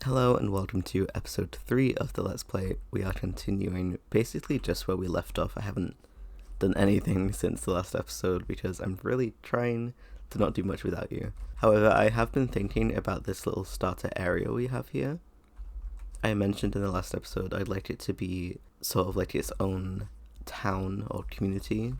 Hello and welcome to episode 3 of the Let's Play. We are continuing basically just where we left off. I haven't done anything since the last episode because I'm really trying to not do much without you. However, I have been thinking about this little starter area we have here. I mentioned in the last episode I'd like it to be sort of like its own town or community.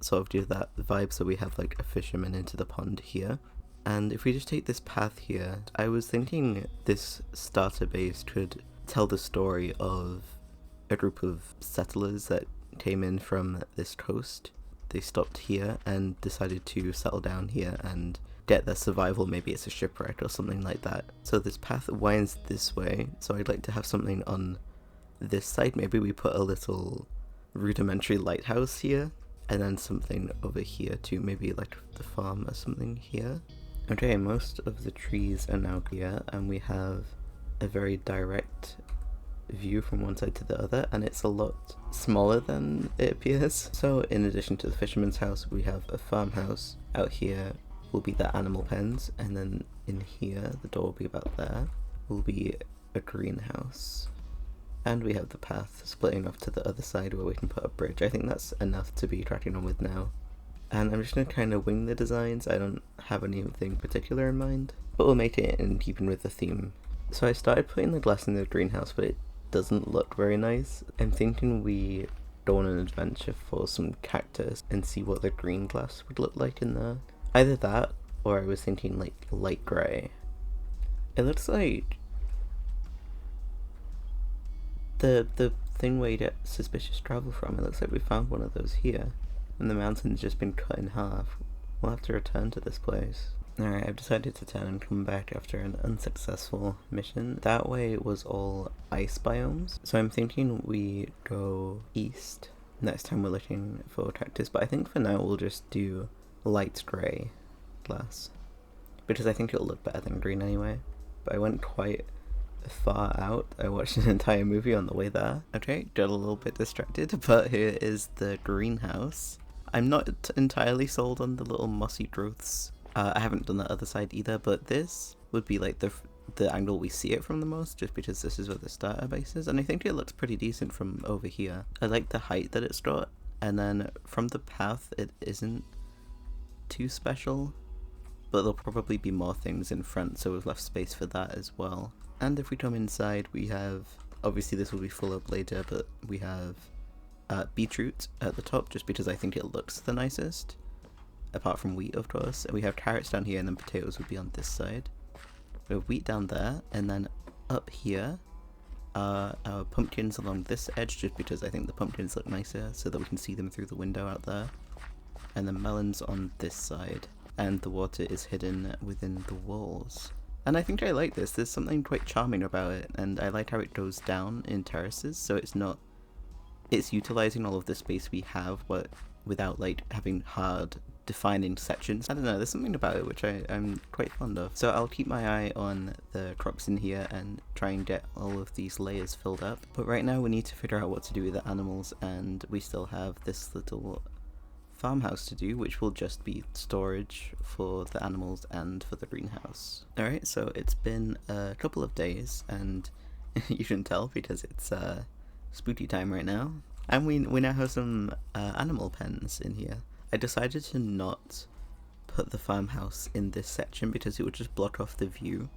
Sort of do that vibe, so we have like a fisherman into the pond here. And if we just take this path here, I was thinking this starter base could tell the story of a group of settlers that came in from this coast. They stopped here and decided to settle down here and get their survival. Maybe it's a shipwreck or something like that. So this path winds this way, so I'd like to have something on this side. Maybe we put a little rudimentary lighthouse here, and then something over here too, maybe like the farm or something here. Okay, most of the trees are now here, and we have a very direct view from one side to the other, and it's a lot smaller than it appears. So in addition to the fisherman's house, we have a farmhouse. Out here will be the animal pens, and then in here, the door will be about there, will be a greenhouse. And we have the path splitting off to the other side where we can put a bridge. I think that's enough to be tracking on with now. And I'm just going to kind of wing the designs. I don't have anything particular in mind, but we'll make it in keeping with the theme. So I started putting the glass in the greenhouse, but it doesn't look very nice. I'm thinking we go on an adventure for some cactus and see what the green glass would look like in there. Either that, or I was thinking like light grey. It looks like the thing where you get suspicious travel from. It looks like we found one of those here. And the mountain's just been cut in half. We'll have to return to this place. Alright, I've decided to turn and come back after an unsuccessful mission. That way it was all ice biomes. So I'm thinking we go east next time we're looking for cactus. But I think for now we'll just do light grey glass, because I think it'll look better than green anyway. But I went quite far out. I watched an entire movie on the way there. Okay, got a little bit distracted, but here is the greenhouse. I'm not entirely sold on the little mossy growths. I haven't done the other side either, but this would be like the angle we see it from the most, just because this is where the starter base is, and I think it looks pretty decent from over here. I like the height that it's got, and then from the path it isn't too special, but there'll probably be more things in front, so we've left space for that as well. And if we come inside, we have, obviously this will be full up later, but we have beetroot at the top, just because I think it looks the nicest, apart from wheat of course. And we have carrots down here, and then potatoes will be on this side. We have wheat down there, and then up here are our pumpkins along this edge, just because I think the pumpkins look nicer, so that we can see them through the window out there. And the melons on this side, and the water is hidden within the walls. And I think I like this. There's something quite charming about it, and I like how it goes down in terraces, so it's utilizing all of the space we have, but without like having hard defining sections. I don't know, there's something about it which I'm quite fond of. So I'll keep my eye on the crops in here and try and get all of these layers filled up. But right now we need to figure out what to do with the animals, and we still have this little farmhouse to do, which will just be storage for the animals and for the greenhouse. Alright, so it's been a couple of days, and you can tell because it's spooky time right now, and we now have some animal pens in here. I decided to not put the farmhouse in this section because it would just block off the view,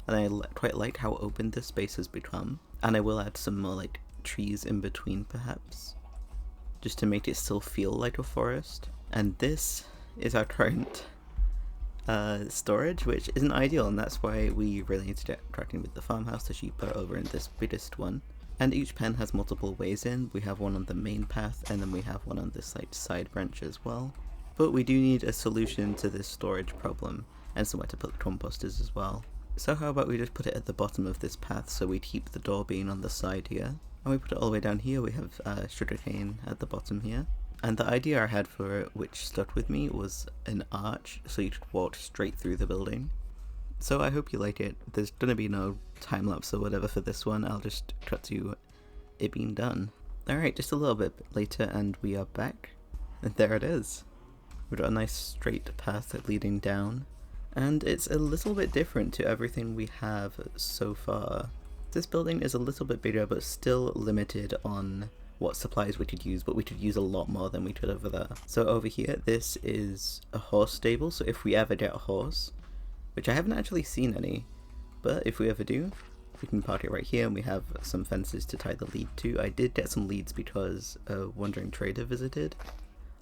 and I quite like how open this space has become, and I will add some more like trees in between perhaps, just to make it still feel like a forest. And this is our current storage, which isn't ideal, and that's why we really need to get cracking with the farmhouse. The sheep are over in this biggest one, and each pen has multiple ways in. We have one on the main path, and then we have one on this like side branch as well. But we do need a solution to this storage problem, and somewhere to put the composters as well. So how about we just put it at the bottom of this path, so we keep the door being on the side here. And we put it all the way down here. We have sugarcane at the bottom here. And the idea I had for it, which stuck with me, was an arch, so you could walk straight through the building. So I hope you like it. There's gonna be no time-lapse or whatever for this one. I'll just cut to it being done. Alright, just a little bit later and we are back. And there it is. We've got a nice straight path leading down. And it's a little bit different to everything we have so far. This building is a little bit bigger, but still limited on what supplies we could use, but we could use a lot more than we could over there. So over here, this is a horse stable, so if we ever get a horse, which I haven't actually seen any, but if we ever do, we can park it right here, and we have some fences to tie the lead to. I did get some leads because a wandering trader visited.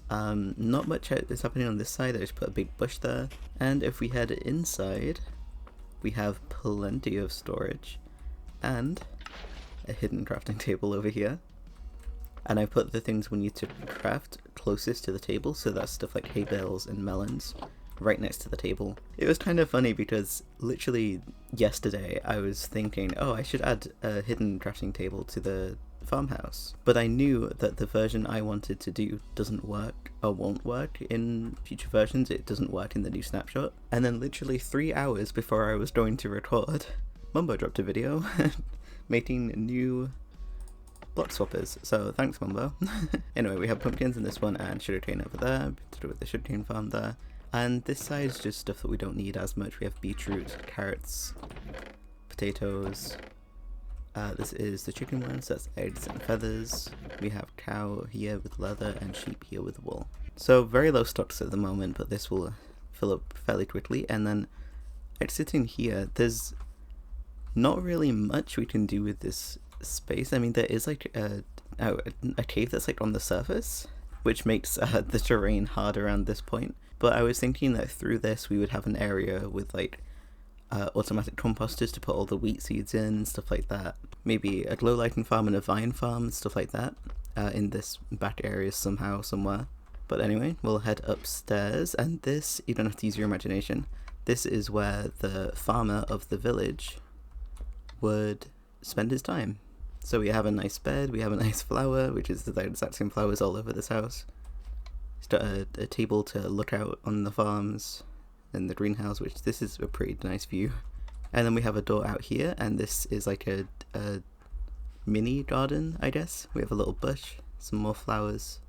Not much is happening on this side. I just put a big bush there. And if we head inside, we have plenty of storage and a hidden crafting table over here. And I put the things we need to craft closest to the table, so that's stuff like hay bales and melons right next to the table. It was kind of funny because literally yesterday I was thinking, oh, I should add a hidden crafting table to the farmhouse, but I knew that the version I wanted to do doesn't work or won't work in future versions. It doesn't work in the new snapshot. And then literally 3 hours before I was going to record, Mumbo dropped a video making new block swappers, so thanks Mumbo. Anyway, we have pumpkins in this one and sugarcane over there to do with the sugarcane farm there. And this side is just stuff that we don't need as much. We have beetroot, carrots, potatoes. This is the chicken one, so that's eggs and feathers. We have cow here with leather and sheep here with wool. So very low stocks at the moment, but this will fill up fairly quickly. And then exiting here, there's not really much we can do with this space. I mean, there is like a cave that's like on the surface, which makes the terrain hard around this point. But I was thinking that through this we would have an area with like automatic composters to put all the wheat seeds in and stuff like that. Maybe a glow lighting farm and a vine farm and stuff like that in this back area somehow, somewhere. But anyway, we'll head upstairs, and this, you don't have to use your imagination, this is where the farmer of the village would spend his time. So we have a nice bed, we have a nice flower, which is the exact same flowers all over this house. He's got a table to look out on the farms and the greenhouse, which this is a pretty nice view. And then we have a door out here, and this is like a mini garden, I guess. We have a little bush, some more flowers,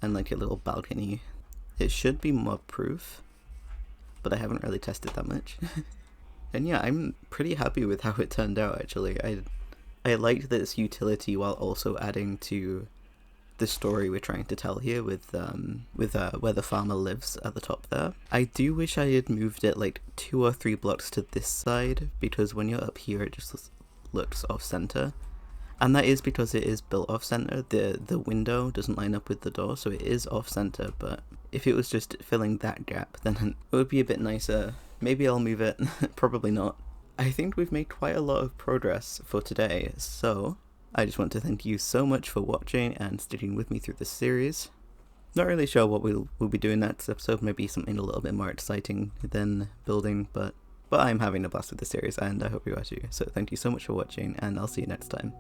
and like a little balcony. It should be mob proof, but I haven't really tested that much. And yeah, I'm pretty happy with how it turned out actually. I liked this utility while also adding to the story we're trying to tell here with where the farmer lives at the top there. I do wish I had moved it like 2 or 3 blocks to this side, because when you're up here it just looks off center. And that is because it is built off center. The window doesn't line up with the door, so it is off center, but if it was just filling that gap, then it would be a bit nicer. Maybe I'll move it, probably not. I think we've made quite a lot of progress for today, so I just want to thank you so much for watching and sticking with me through this series. Not really sure what we'll be doing next episode, maybe something a little bit more exciting than building, but I'm having a blast with this series, and I hope you are too. So thank you so much for watching, and I'll see you next time.